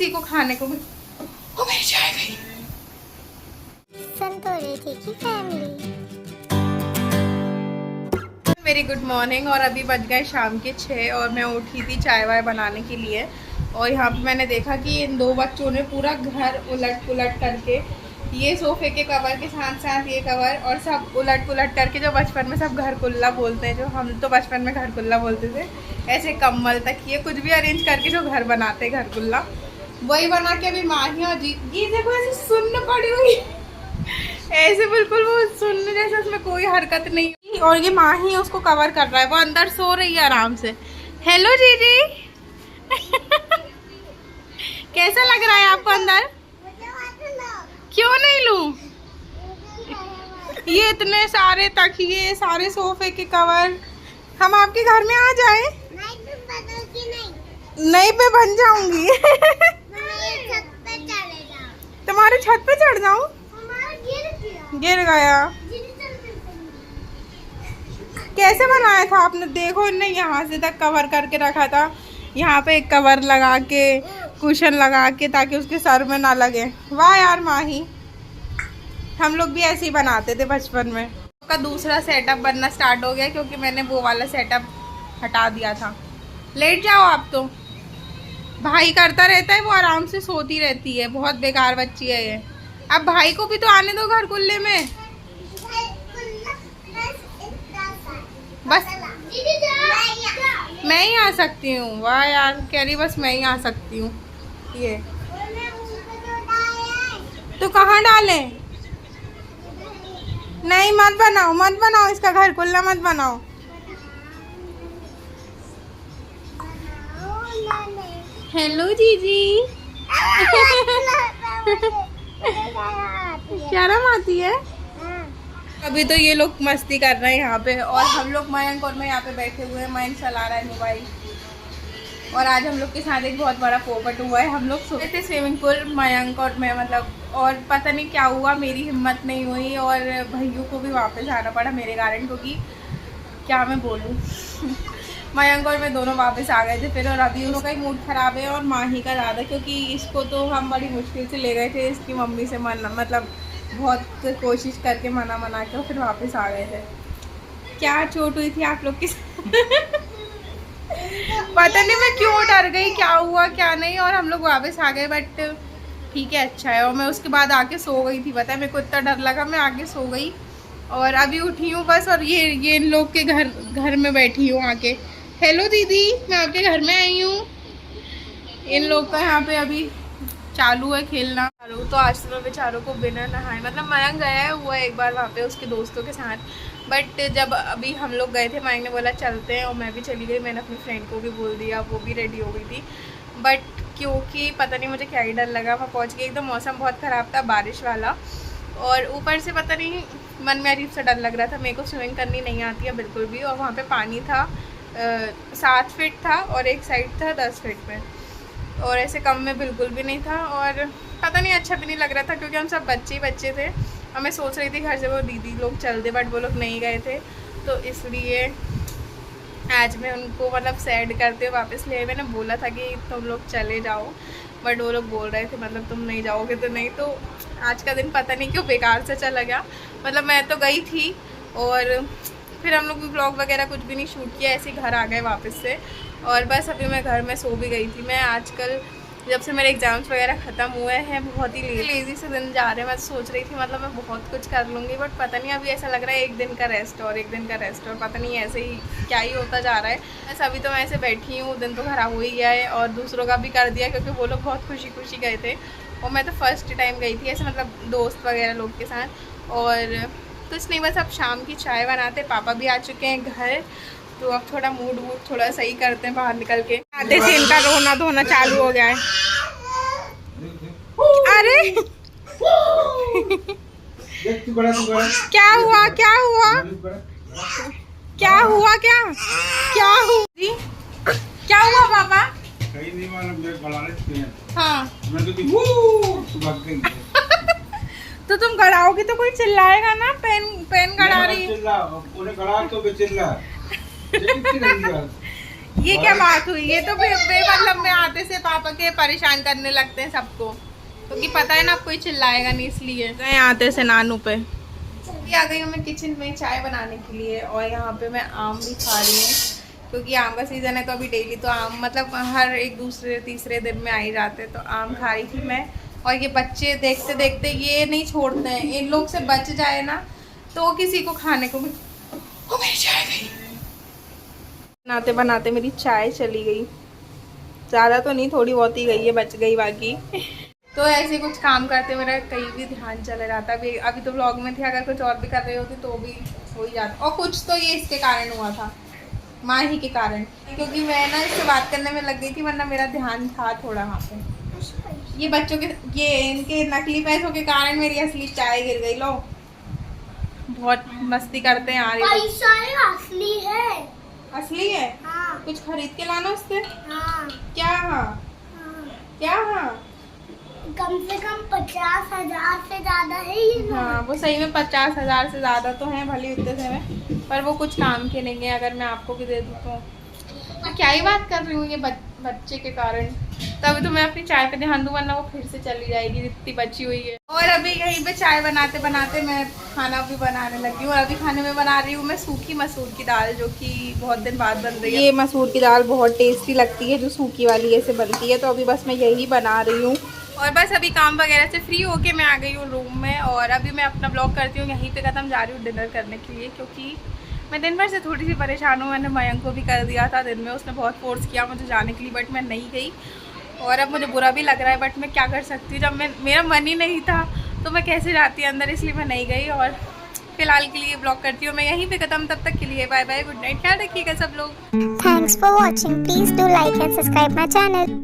किसी को खाने को भी। ओ मेरी चाय गई। संतोरे की फैमिली। Very good morning. और अभी बज गए शाम के 6 और मैं उठी थी चाय वाय बनाने के लिए। और यहाँ पे मैंने देखा कि इन दो बच्चों ने पूरा घर उलट पुलट करके, ये सोफे के कवर के साथ साथ ये कवर और सब उलट पुलट करके, जो बचपन में सब घर कुल्ला बोलते हैं, जो हम तो बचपन में घर कुल्ला बोलते थे, ऐसे कम्बल तक ये कुछ भी अरेंज करके जो घर बनाते घर कुल्ला, वही बना के अभी माही और जी ये देखो ऐसे सुन्न पड़ी हुई, ऐसे बिल्कुल वो सुनने जैसे, उसमें कोई हरकत नहीं। और ये माही उसको कवर कर रहा है, वो अंदर सो रही है आराम से। हेलो जीजी कैसा लग रहा है आपको अंदर? क्यों नहीं लूं? ये इतने सारे तकिए, सारे सोफे के कवर, हम आपके घर में आ जाए? नहीं पे बन जाऊंगी तुम्हारे छत पे चढ़ जाऊं? गिर गया। कैसे बनाया था आपने? देखो इनने यहाँ से तक कवर करके रखा था, यहाँ पे एक कवर लगा के, कुशन लगा के, ताकि उसके सर में ना लगे। वाह यार माही, हम लोग भी ऐसे ही बनाते थे बचपन में। का दूसरा सेटअप बनना स्टार्ट हो गया क्योंकि मैंने वो वाला सेटअप हटा दिया था। लेट जाओ आप तो। भाई करता रहता है, वो आराम से सोती रहती है, बहुत बेकार बच्ची है ये। अब भाई को भी तो आने दो घर कुल्ले में। बस मैं ही आ सकती हूँ? वाह यार कह रही बस मैं ही आ सकती हूँ। ये तो कहाँ डाले? नहीं मत बनाओ, मत बनाओ, इसका घर कुल्ला मत बनाओ। हेलो जीजी शर्म आती है? अभी तो ये लोग मस्ती कर रहे हैं यहाँ पे, और हम लोग मयंक और मैं यहाँ पे बैठे हुए हैं। मयंक चला रहा है मोबाइल, और आज हम लोग के साथ एक बहुत बड़ा पोपट हुआ है। हम लोग सोए थे स्विमिंग पूल, मयंक और मैं, मतलब, और पता नहीं क्या हुआ, मेरी हिम्मत नहीं हुई और भैया को भी वापस आना पड़ा मेरे कारण, क्योंकि क्या मैं बोलूँ मयंक और मैं दोनों वापस आ गए थे फिर। और अभी उनका ही मूड ख़राब है और माही का ज़्यादा, क्योंकि इसको तो हम बड़ी मुश्किल से ले गए थे, इसकी मम्मी से मतलब बहुत कोशिश करके मना के फिर वापस आ गए थे। क्या चोट हुई थी आप लोग की पता नहीं मैं क्यों डर गई, क्या हुआ क्या नहीं, और हम लोग वापस आ गए। बट ठीक है, अच्छा है। और मैं उसके बाद आके सो गई थी, पता है मेरे को इतना डर लगा, मैं आके सो गई और अभी उठी हूँ बस। और ये इन लोग के घर में बैठी हूँ आके। हेलो दीदी, मैं आपके घर में आई हूँ। इन लोग का यहाँ पे अभी चालू है खेलना। तो आज तो मैं बेचारों को बिना नहाए, मतलब मयंक गया हुआ एक बार वहाँ पे उसके दोस्तों के साथ, बट जब अभी हम लोग गए थे मयंक ने बोला चलते हैं, और मैं भी चली गई। मैंने अपनी फ्रेंड को भी बोल दिया, वो भी रेडी हो गई थी। बट क्योंकि पता नहीं मुझे क्या ही डर लगा, मैं पहुँच गई एकदम, मौसम बहुत ख़राब था, बारिश वाला, और ऊपर से पता नहीं मन में अजीब सा डर लग रहा था। मेरे को स्विमिंग करनी नहीं आती है बिल्कुल भी, और वहाँ पर पानी था 7 फीट था और एक साइड था 10 फीट में, और ऐसे कम में बिल्कुल भी नहीं था। और पता नहीं अच्छा भी नहीं लग रहा था, क्योंकि हम सब बच्चे थे, और मैं सोच रही थी घर से वो दीदी लोग चल दे, बट वो लोग नहीं गए थे, तो इसलिए आज मैं उनको मतलब सैड करते हुए वापस ले आई। मैंने बोला था कि तुम लोग चले जाओ, बट वो लोग बोल रहे थे मतलब तुम नहीं जाओगे तो नहीं। तो आज का दिन पता नहीं क्यों बेकार से चला गया। मतलब मैं तो गई थी और फिर हम लोग भी ब्लॉग वगैरह कुछ भी नहीं शूट किया, ऐसे घर आ गए वापस से। और बस अभी मैं घर में सो भी गई थी। मैं आजकल जब से मेरे एग्ज़ाम्स वगैरह ख़त्म हुए हैं, बहुत ही लेज़ी से दिन जा रहे हैं। मैं सोच रही थी मतलब मैं बहुत कुछ कर लूँगी, बट पता नहीं अभी ऐसा लग रहा है एक दिन का रेस्ट और एक दिन का रेस्ट, और पता नहीं ऐसे ही क्या ही होता जा रहा है। बस अभी तो मैं ऐसे बैठी हूँ, दिन तो खराब हो ही गया है, और दूसरों का भी कर दिया, क्योंकि वो लोग बहुत खुशी गए थे, और मैं तो फर्स्ट टाइम गई थी ऐसे, मतलब दोस्त वगैरह लोग के साथ। और कुछ नहीं, बस अब शाम की चाय बनाते, पापा भी आ चुके हैं घर, तो अब थोड़ा मूड थोड़ा सही करते हैं बाहर निकल के। आते से इनका रोना धोना चालू हो गया है। अरे क्या हुआ क्या हुआ क्या हुआ क्या हुआ पापा? हाँ तो तुम गड़ाओगे तो कोई चिल्लाएगा ना, पेन गड़ा रही है। ये क्या बात हुई? ये तो मतलब में आते से पापा के परेशान करने लगते हैं सबको, क्योंकि पता है ना कोई चिल्लाएगा नहीं, इसलिए गए आते से नानू पे। आ गई हूँ मैं किचन में चाय बनाने के लिए, और यहाँ पे मैं आम भी खा रही हूँ, क्योंकि आम का सीज़न है। तो अभी डेली तो आम मतलब हर एक दूसरे तीसरे दिन में आ ही जाते, तो आम खा रही थी मैं। और ये बच्चे देखते देखते ये नहीं छोड़ते हैं, इन लोग से बच जाए ना तो किसी को खाने को भी। ओ मेरी चाय गई। बनाते बनाते मेरी चाय चली गई, ज़्यादा तो नहीं, थोड़ी बहुत ही गई है, बच गई बाकी। तो ऐसे कुछ काम करते मेरा कहीं भी ध्यान चला जाता। अभी तो व्लॉग में थे, अगर कुछ और भी कर रहे होते तो भी हो ही जाता। और कुछ तो ये इसके कारण हुआ था, माँ ही के कारण, क्योंकि मैं ना इससे बात करने में लग गई थी, वरना मेरा ध्यान था थोड़ा वहाँ पे। ये बच्चों के, ये इनके नकली पैसों के कारण मेरी असली चाय गिर गई। लो, बहुत मस्ती करते हैं यार। पैसा असली है। असली है? हाँ। कुछ खरीद के लाना उससे। हाँ। क्या? हाँ। क्या? हाँ, कम से कम 50,000 से ज्यादा है ये नोट। हाँ वो सही में 50,000 से ज़्यादा तो हैं भले उतने से में, पर वो कुछ काम के नहीं है। अगर मैं आपको भी दे दूँ तो क्या ही बात कर रही हूँ, ये बच्चे के कारण। तभी तो मैं अपनी चाय पे ध्यान दूँ, वरना वो फिर से चली जाएगी, जितनी बची हुई है। और अभी यहीं पे चाय बनाते बनाते मैं खाना भी बनाने लगी हूँ। और अभी खाने में बना रही हूँ मैं सूखी मसूर की दाल, जो कि बहुत दिन बाद बन रही है। ये मसूर की दाल बहुत टेस्टी लगती है, जो सूखी वाली ऐसे बनती है। तो अभी बस मैं यही बना रही हूँ, और बस अभी काम वगैरह से फ्री होके मैं आ गई हूँ रूम में। और अभी मैं अपना ब्लॉग करती हूँ यहीं पे ख़त्म, जा रही हूँ डिनर करने के लिए, क्योंकि मैं दिन भर से थोड़ी सी परेशान हूँ। मैंने मयंक को भी कर दिया था दिन में, उसने बहुत फोर्स किया मुझे जाने के लिए, बट मैं नहीं गई। और अब मुझे बुरा भी लग रहा है, बट मैं क्या कर सकती हूँ, जब मेरा मन ही नहीं था तो मैं कैसे जाती अंदर, इसलिए मैं नहीं गई। और फिलहाल के लिए ब्लॉग करती हूँ मैं यहीं पे ख़त्म। तब तक के लिए बाय बाय, गुड नाइट, ख्याल रखिएगा सब लोग। Thanks for watching, please do like and subscribe my channel.